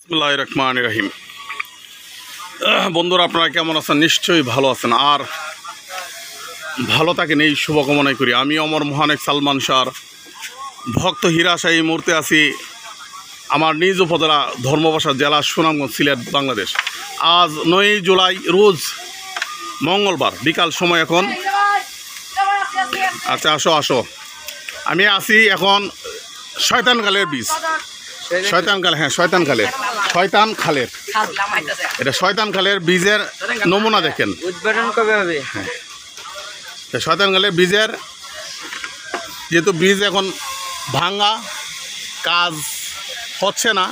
বিসমিল্লাহির রহমানির রহিম। বন্ধুরা, আপনারা কেমন আছেন? নিশ্চয়ই ভালো আছেন আর ভালো থাকেন এই শুভকামনাই করি। আমি অমর মহানেক সালমান শাহর ভক্ত হীরা এই মুহূর্তে আছি আমার নিজ উপজেলা ধর্মবাসা জেলা সুনামগঞ্জ, সিলেট, বাংলাদেশ। আজ 9 জুলাই, রোজ মঙ্গলবার, বিকাল সময় এখন। আচ্ছা, আসো। আমি আছি এখন শয়তান খালের বীজ। শয়তান খালের এটা শয়তান খালের বীজের নমুনা দেখেন। উদ্বোধন কবে হবে? শয়তান খালের বীজের যেহেতু বীজ এখন ভাঙা, কাজ হচ্ছে না।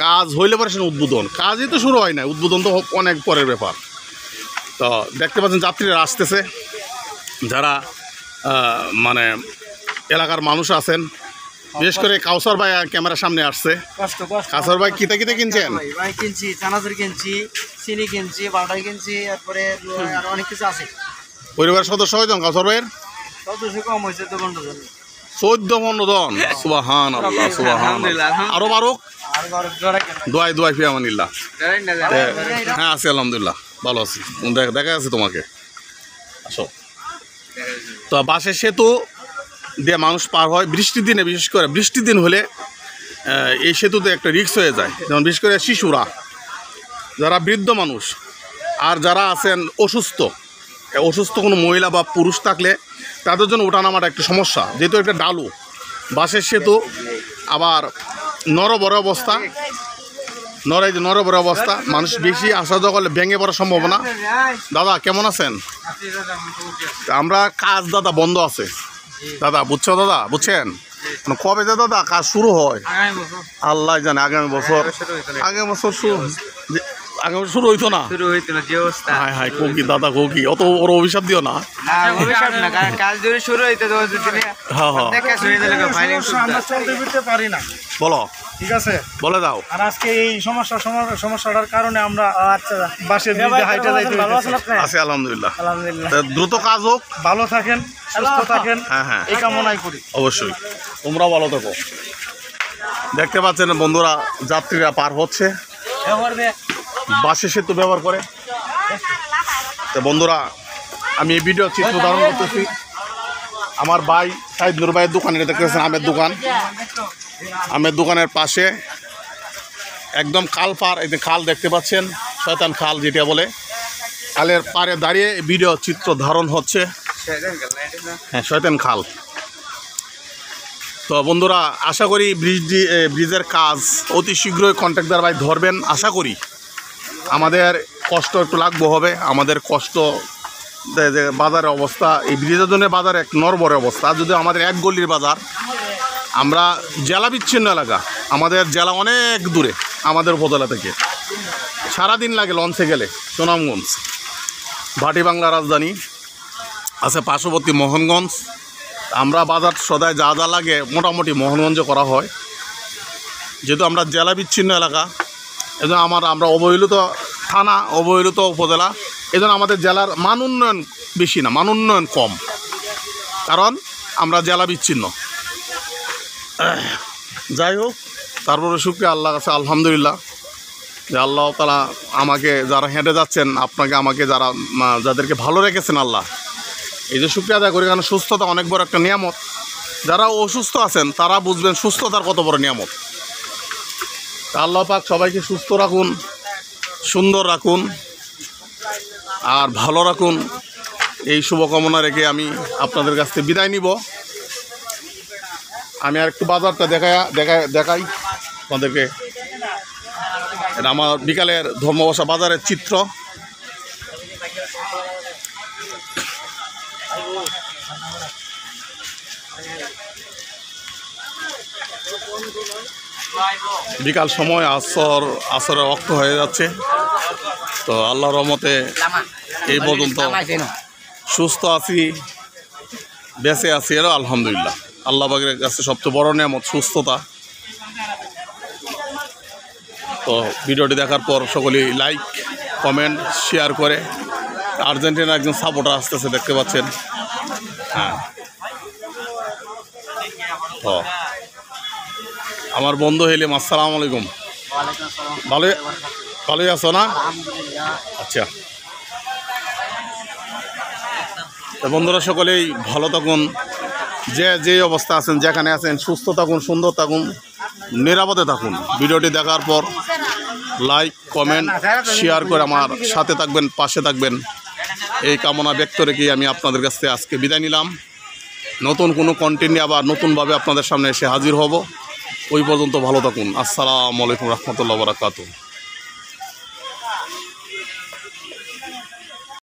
কাজ হইলে পরে সে উদ্বোধন, কাজই তো শুরু হয় না, উদ্বোধন তো অনেক পরের ব্যাপার। তো দেখতে পাচ্ছেন যাত্রীরা আসতেছে, যারা মানে এলাকার মানুষ আছেন, বিশেষ করে কাউসার ভাই ক্যামেরার সামনে আসছে। কাউসার ভাই কিতে কিনছেন? ভাই কিনছি, চানাচুর কিনছি, চিনি কিনছি, বাটার কিনছি, তারপরে আর অনেক কিছু আছে। পরিবারের সদস্য হয়জন কাউসার ভাইয়ের সদস্য কম হয়েছে, 14-15 জন। সুবহানাল্লাহ, সুবহানাল্লাহ। আরো বারো দোয়াই ফিয়ামানিল্লাহ। হ্যাঁ, আছি আলহামদুলিল্লাহ, ভালো আছি। দেখা আছে তোমাকে, আসো। তো বাসের সেতু দিয়ে মানুষ পার হয় বৃষ্টির দিনে, বিশেষ করে বৃষ্টির দিন হলে এই সেতুতে একটা রিস্ক হয়ে যায়। যেমন বিশেষ করে শিশুরা, যারা বৃদ্ধ মানুষ, আর যারা আছেন অসুস্থ কোনো মহিলা বা পুরুষ থাকলে তাদের জন্য ওঠানামাটা একটু সমস্যা। যেহেতু একটা ডালু বাসের সেতু, আবার নরবরে অবস্থা, মানুষ বেশি আসা যাওয়া করলে ভেঙে পড়ার সম্ভাবনা। দাদা কেমন আছেন? আমরা কাজ দাদা বন্ধ আছে দাদা, বুঝছো দাদা, বুঝছেন? কবে যে দাদা কাজ শুরু হয় আল্লাহ জানে। আগামী বছর শুরু হইতো না। হায় হায়, কোকি দাদা, কোকি অত ওর অভিশাপ দিও না। বলো, ঠিক আছে, বলে দাও। আর আজকে এই সমস্যাটার কারণে আমরা বাসের ব্রিজে হাইটা যাইতে আছে। আলহামদুলিল্লাহ, দ্রুত কাজ হোক, ভালো থাকেন, সুস্থ থাকেন, হ্যাঁ এই কামনাই করি। অবশ্যই তোমরা ভালো থাকো। দেখতে পাচ্ছেন বন্ধুরা, যাত্রীরা পার হচ্ছে বাসের সেতু ব্যবহার করে। তো বন্ধুরা, আমি এই ভিডিও চিত্র ধারণ করতেছি আমার ভাই সাইদ নুর ভাইয়ের দোকান। এটা দেখতেছেন আমের দোকানের পাশে একদম খাল পার। এই যে খাল দেখতে পাচ্ছেন, শয়তান খাল যেটা বলে, খালের পাড়ে দাঁড়িয়ে ভিডিও চিত্র ধারণ হচ্ছে। হ্যাঁ, শয়তান খাল। তো বন্ধুরা, আশা করি ব্রিজের কাজ অতি শীঘ্রই কন্ট্রাক্টর ভাই ধরবেন। আশা করি আমাদের কষ্ট একটু লাগবো হবে। আমাদের কষ্ট যে বাজারের অবস্থা, এই ব্রিজের জন্য বাজার এক নরবরে অবস্থা। যদি আমাদের এক গলির বাজার, আমরা জেলা বিচ্ছিন্ন এলাকা, আমাদের জেলা অনেক দূরে, আমাদের উপজেলা থেকে সারাদিন লাগে লঞ্চে গেলে। সুনামগঞ্জ ভাটি বাংলা রাজধানী আছে, পার্শ্ববর্তী মোহনগঞ্জ। আমরা বাজার সদায় যা লাগে মোটামুটি মোহনগঞ্জে করা হয়। যেহেতু আমরা জেলা বিচ্ছিন্ন এলাকা, এজন্য আমরা অবহেলিত থানা, অবহেলিত উপজেলা, এজন্য আমাদের জেলার মান উন্নয়ন বেশি না, মান উন্নয়ন কম, কারণ আমরা জেলা বিচ্ছিন্ন। যাই হোক, তারপরে শুকরিয়া আল্লাহর কাছে, আলহামদুলিল্লাহ, যে আল্লাহ তাআলা আমাকে, যারা হেঁটে যাচ্ছেন, আপনাকে, আমাকে, যাদেরকে ভালো রেখেছেন আল্লাহ, এই যে শুকরিয়া আদায় করি। কারণ সুস্থতা অনেক বড় একটা নিয়ামত। যারা অসুস্থ আছেন তারা বুঝবেন সুস্থতার কত বড় নিয়ামত। আল্লাহ পাক সবাইকে সুস্থ রাখুন, সুন্দর রাখুন, আর ভালো রাখুন, এই শুভকামনা রেখে আমি আপনাদের কাছ থেকে বিদায় নিব। আমি আর একটু বাজারটা দেখাই আপনাদেরকে। এটা আমার বিকালের ধর্মবাসা বাজারের চিত্র। বিকাল সময় আসরের রক্ত হয়ে যাচ্ছে। তো আল্লাহর রহমতে এই পর্যন্ত সুস্থ আছি, বেঁচে আছি, এরও আলহামদুলিল্লাহ। আল্লাহ পাকের কাছে সবচেয়ে বড় নিয়ামত সুস্থতা। তো ভিডিওটি দেখার পর সকলেই লাইক, কমেন্ট, শেয়ার করে। আর্জেন্টিনার একজন সাপোর্টার আসতেছে, দেখতে পাচ্ছেন। হ্যাঁ, আমার বন্ধু হেলিম, আসসালামু আলাইকুম। ওয়ালাইকুম আসসালাম। ভালোই ভালোই আছো না? আলহামদুলিল্লাহ। আচ্ছা, তো বন্ধুরা সকলেই ভালো থাকুন, যে অবস্থা আছেন, যেখানে আছেন, সুস্থ থাকুন, সুন্দর থাকুন, নিরাপদে থাকুন। ভিডিওটি দেখার পর লাইক, কমেন্ট, শেয়ার করে আমার সাথে থাকবেন, পাশে থাকবেন, এই কামনা ব্যক্ত রেখে আমি আপনাদের কাছ থেকে আজকে বিদায় নিলাম। নতুন কোনো কন্টেন্ট নিয়ে আবার নতুনভাবে আপনাদের সামনে এসে হাজির হব। ওই পর্যন্ত ভালো থাকুন। আসসালামু আলাইকুম রহমতুল্লাহ বারাকাতুহু।